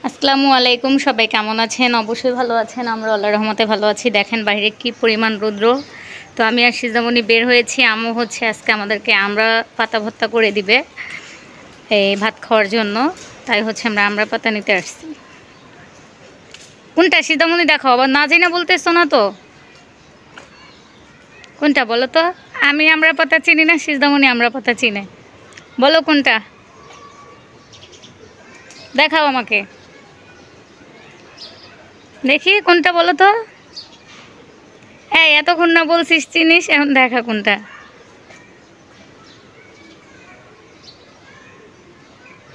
আসসালামু আলাইকুম, সবাই কেমন আছেন? অবশ্যই ভালো আছেন। আমরা আল্লাহর রহমতে ভালো আছি। দেখেন বাইরে কি পরিমাণ রৌদ্র। তো আমি আর সিজামণি বের হয়েছি। আম্মু হচ্ছে আজকে আমাদেরকে আমরা পাতা ভর্তা করে দিবে এই ভাত খাওয়ার জন্য। তাই হচ্ছে আমরা আমরা পাতা নিতে আসছি। কোনটা সিজামণি দেখাও, আবার না জানি না বলতেছো না তো। কোনটা বলো তো? আমি আমরা পাতা চিনি না, সিজামণি আমরা পাতা চিনে। বলো কোনটা, দেখাও আমাকে দেখি কোনটা বলো তো। এই এতক্ষণ না বলছিস চিনিস, এখন দেখা কোনটা।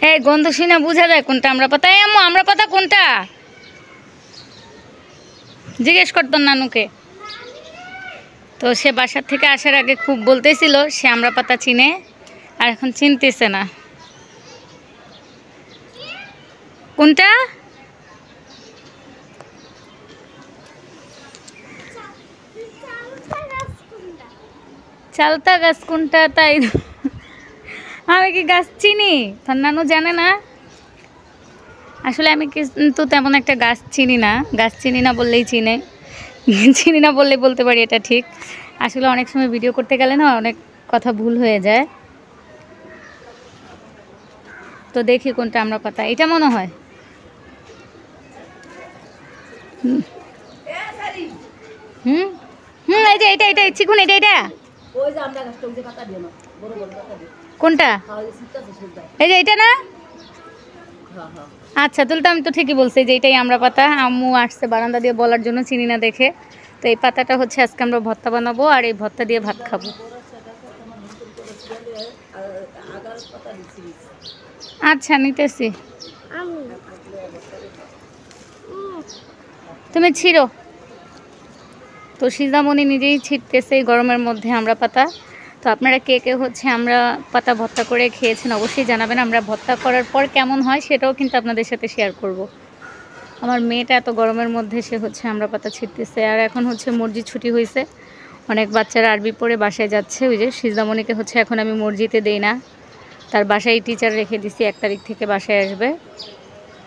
এই গন্ধ শুনে বোঝা যায় কোনটা আমরা পাতা। এই আম্মু আমরা পাতা কোনটা জিজ্ঞেস করতো নানুকে। তো সে বাসার থেকে আসার আগে খুব বলতেছিল সে আমরা পাতা চিনে, আর এখন চিনতেছে না কোনটা। চালতা গাছ কোনটা তাই আমি কি গাছ চিনি? তোর নানু জানে না। আসলে আমি কিন্তু তেমন একটা গাছ চিনি না, গাছ চিনি না বললেই চিনে, চিনি না বললেই বলতে পারি এটা ঠিক। আসলে অনেক সময় ভিডিও করতে গেলে না অনেক কথা ভুল হয়ে যায়। তো দেখি কোনটা আমরা পাতা, এটা মনে হয়। হুম হুম হুম এই যে এটা এটা চিকুন, এটা এটা কোনটা? এই যে এটা না? আচ্ছা তাহলে তো আমি তো ঠিকই বলছি যে এটাই আমরা পাতা। আম্মু আসছে বারান্দা দিয়ে বলার জন্য চিনি না দেখে। তো এই পাতাটা হচ্ছে আজকে আমরা ভর্তা বানাবো, আর এই ভর্তা দিয়ে ভাত খাবো। আচ্ছা নিতেছি, তুমি ছিঁড়ো। তো সিজামণি নিজেই ছিঁড়তেছে এই গরমের মধ্যে আমরা পাতা। তো আপনারা কে কে হচ্ছে আমরা পাতা ভর্তা করে খেয়েছেন অবশ্যই জানাবেন। আমরা ভর্তা করার পর কেমন হয় সেটাও কিন্তু আপনাদের সাথে শেয়ার করব। আমার মেয়েটা এত গরমের মধ্যে সে হচ্ছে আমরা পাতা ছিঁড়তেছে। আর এখন হচ্ছে মসজিদ ছুটি হয়েছে, অনেক বাচ্চারা আরবি পড়ে বাসায় যাচ্ছে। ওই যে সিজামণিকে হচ্ছে এখন আমি মসজিদে দেই না, তার বাসায় টিচার রেখে দিছি, 1 তারিখ থেকে বাসায় আসবে।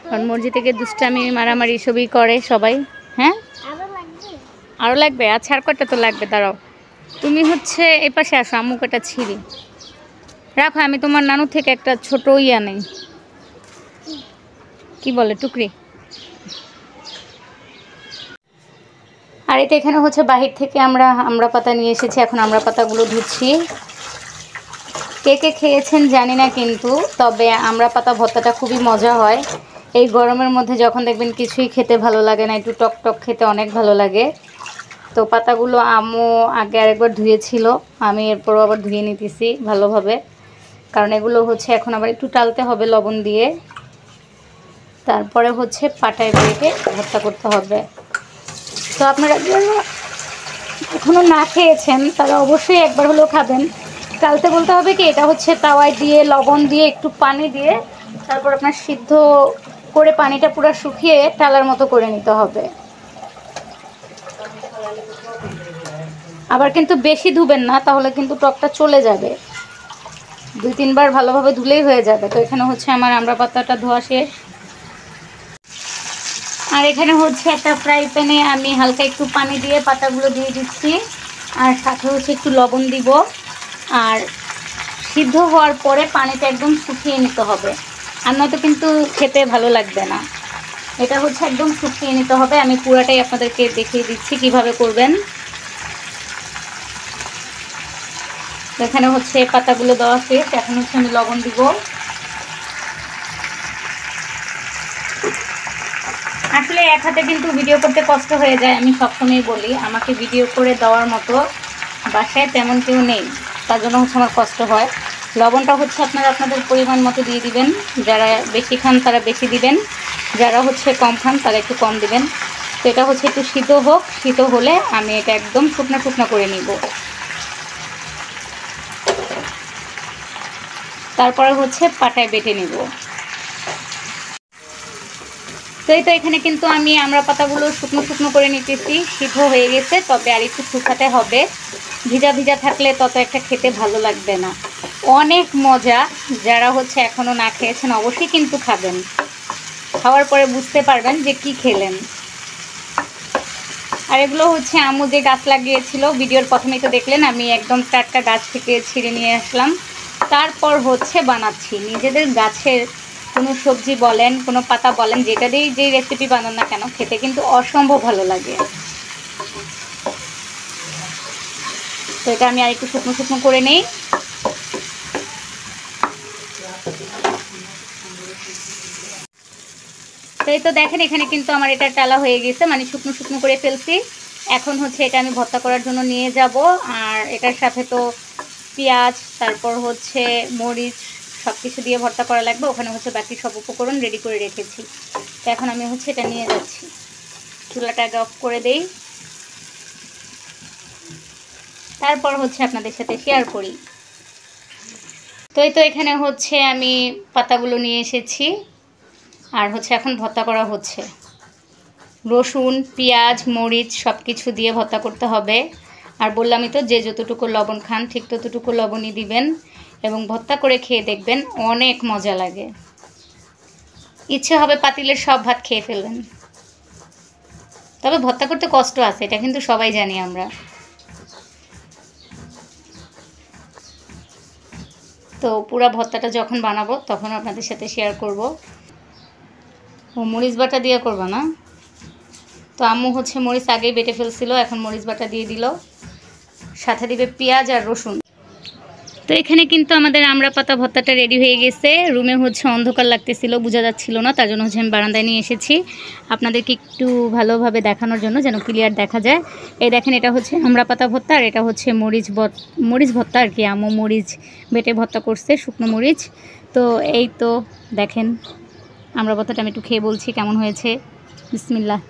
কারণ মসজিদ থেকে দুষ্টামি মারামারি সবই করে সবাই। হ্যাঁ আরও লাগবে? আচ্ছা আর কটা তো লাগবে, দাঁড়াও। তুমি হচ্ছে এ পাশে আসো, আম্মু কটা ছিঁড়ি রাখো। আমি তোমার নানু থেকে একটা ছোট ইয়া নেই, কি বলে টুকরি। আর এটা এখানে হচ্ছে বাহির থেকে আমরা পাতা নিয়ে এসেছি, এখন আমরা পাতাগুলো ধুচ্ছি। কে কে খেয়েছেন জানি না, কিন্তু তবে আমরা পাতা ভর্তাটা খুবই মজা হয় এই গরমের মধ্যে। যখন দেখবেন কিছুই খেতে ভালো লাগে না, একটু টক টক খেতে অনেক ভালো লাগে। তো পাতাগুলো আম্মু আগে আরেকবার ধুয়েছিল, আমি এরপরও আবার ধুয়ে নিতেছি ভালোভাবে, কারণ এগুলো হচ্ছে এখন আবার একটু টালতে হবে লবণ দিয়ে, তারপরে হচ্ছে পাটায় বেটে ভর্তা করতে হবে। তো আপনারা যারা এখনও না খেয়েছেন তারা অবশ্যই একবার হলেও খাবেন। টালতে বলতে হবে কি, এটা হচ্ছে তাওয়ায় দিয়ে লবণ দিয়ে একটু পানি দিয়ে তারপর আপনার সিদ্ধ করে পানিটা পুরো শুকিয়ে টালার মতো করে নিতে হবে। আবার কিন্তু বেশি ধুবেন না, তাহলে কিন্তু টকটা চলে যাবে। 2-3 বার ভালোভাবে ধুলেই হয়ে যাবে। তো এখানে হচ্ছে আমার আমরা পাতাটা ধোয়া শেষ। আর এখানে হচ্ছে একটা ফ্রাই প্যানে আমি হালকা একটু পানি দিয়ে পাতাগুলো দিয়ে দিচ্ছি, আর সাথে হচ্ছে একটু লবণ দিব। আর সিদ্ধ হওয়ার পরে পানিটা একদম শুকিয়ে নিতে হবে, আর নয়তো কিন্তু খেতে ভালো লাগবে না। এটা হচ্ছে একদম শুকিয়ে নিতে হবে। আমি পুরাটাই আপনাদেরকে দেখিয়ে দিচ্ছি কিভাবে করবেন। এখানে হচ্ছে পাতাগুলো দেওয়া শেষ, এখন হচ্ছে আমি লবণ দিব। আসলে এক হাতে কিন্তু ভিডিও করতে কষ্ট হয়ে যায়, আমি সবসময় বলি আমাকে ভিডিও করে দেওয়ার মতো বাসায় তেমন কেউ নেই, তার জন্য হচ্ছে আমার কষ্ট হয়। লবণটা হচ্ছে আপনারা আপনাদের পরিমাণ মতো দিয়ে দিবেন, যারা বেশি খান তারা বেশি দিবেন, যারা হচ্ছে কম খান তারা একটু কম দিবেন। তো এটা হচ্ছে একটু সিদ্ধ হোক, সিদ্ধ হলে আমি এটা একদম শুকনো শুকনো করে নিব। তারপরে হচ্ছে পাটায় বেটে নিব। তো এই তো এখানে কিন্তু আমি আমরা পাতাগুলো শুকনো শুকনো করে নিতেছি, সিদ্ধ হয়ে গেছে, তবে আর একটু শুকাতে হবে। ভিজা ভিজা থাকলে তত একটা খেতে ভালো লাগবে না। অনেক মজা, যারা হচ্ছে এখনও না খেয়েছেন অবশ্যই কিন্তু খাবেন। খাওয়ার পরে বুঝতে পারবেন যে কি খেলেন। আর এগুলো হচ্ছে আম্মু যে গাছ লাগিয়েছিল, ভিডিওর প্রথমেই তো দেখলেন আমি একদম টাটকা গাছ থেকে ছিঁড়ে নিয়ে আসলাম, তারপর হচ্ছে বানাচ্ছি। নিজেদের গাছের কোনো সবজি বলেন, কোনো পাতা বলেন, যেটা দিয়েই যেই রেসিপি বানান না কেন, খেতে কিন্তু অসম্ভব ভালো লাগে। তো এটা আমি আর একটু শুকনো শুকনো করে নেই। তো এই তো দেখেন এখানে কিন্তু আমার এটা টালা হয়ে গেছে, মানে শুকনো শুকনো করে ফেলছি। এখন হচ্ছে এটা আমি ভর্তা করার জন্য নিয়ে যাব। আর এটার সাথে তো পেঁয়াজ, তারপর হচ্ছে মরিচ সব কিছু দিয়ে ভর্তা করা লাগবে। ওখানে হচ্ছে বাকি সব উপকরণ রেডি করে রেখেছি। তো এখন আমি হচ্ছে এটা নিয়ে যাচ্ছি। চুলাটা আগে অফ করে দেই, তারপর হচ্ছে আপনাদের সাথে শেয়ার করি। তো এই তো এখানে হচ্ছে আমি পাতাগুলো নিয়ে এসেছি, আর হচ্ছে এখন ভর্তা করা হচ্ছে। রসুন, পেঁয়াজ, মরিচ সব কিছু দিয়ে ভর্তা করতে হবে। আর বললামই তো, যে যতটুকু লবণ খান ঠিক ততটুকু লবণই দিবেন, এবং ভর্তা করে খেয়ে দেখবেন অনেক মজা লাগে। ইচ্ছে হবে পাতিলের সব ভাত খেয়ে ফেলবেন। তবে ভর্তা করতে কষ্ট আছে, এটা কিন্তু সবাই জানি আমরা। তো পুরো ভর্তাটা যখন বানাবো তখন আপনাদের সাথে শেয়ার করব। ও মরিচ বাটা দিয়ে করবো না? তো আম্মু হচ্ছে মরিচ আগেই বেটে ফেলছিল, এখন মরিচ বাটা দিয়ে দিল, সাথে দিবে পেঁয়াজ আর রসুন। তো এখানে কিন্তু আমাদের আমড়া পাতা ভর্তাটা রেডি হয়ে গেছে। রুমে হচ্ছে অন্ধকার লাগতেছিল, বোঝা যাচ্ছিল না, তার জন্য হচ্ছে আমি বারান্দায় নিয়ে এসেছি আপনাদেরকে একটু ভালোভাবে দেখানোর জন্য, যেন ক্লিয়ার দেখা যায়। এই দেখেন, এটা হচ্ছে আমড়া পাতা ভর্তা, আর এটা হচ্ছে মরিচ ভর্তা আর কি। আম্মু মরিচ বেটে ভর্তা করছে, শুকনো মরিচ। তো এই তো দেখেন আমড়া ভর্তাটা আমি একটু খেয়ে বলছি কেমন হয়েছে। বিসমিল্লাহ।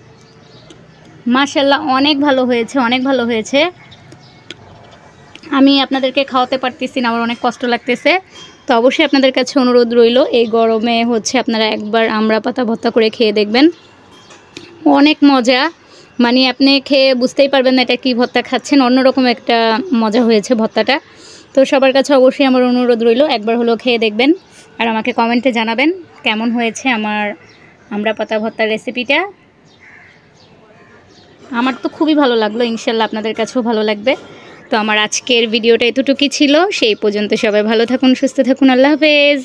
মাশাআল্লাহ, অনেক ভালো হয়েছে, অনেক ভালো হয়েছে। আমি আপনাদেরকে খাওয়াতে পারতেছি না, আমার অনেক কষ্ট লাগতেছে। তো অবশ্যই আপনাদের কাছে অনুরোধ রইল, এই গরমে হচ্ছে আপনারা একবার আমড়া পাতা ভর্তা করে খেয়ে দেখবেন, অনেক মজা। মানে আপনি খেয়ে বুঝতেই পারবেন না এটা কী ভর্তা খাচ্ছেন, অন্যরকম একটা মজা হয়েছে ভর্তাটা। তো সবার কাছে অবশ্যই আমার অনুরোধ রইল, একবার হলেও খেয়ে দেখবেন, আর আমাকে কমেন্টে জানাবেন কেমন হয়েছে আমার আমড়া পাতা ভর্তার রেসিপিটা। আমার তো খুবই ভালো লাগলো, ইনশাল্লাহ আপনাদের কাছেও ভালো লাগবে। তো আমার আজকের ভিডিওটা এতটুকুই ছিল, সেই পর্যন্ত সবাই ভালো থাকুন, সুস্থ থাকুন, আল্লাহ হাফেজ।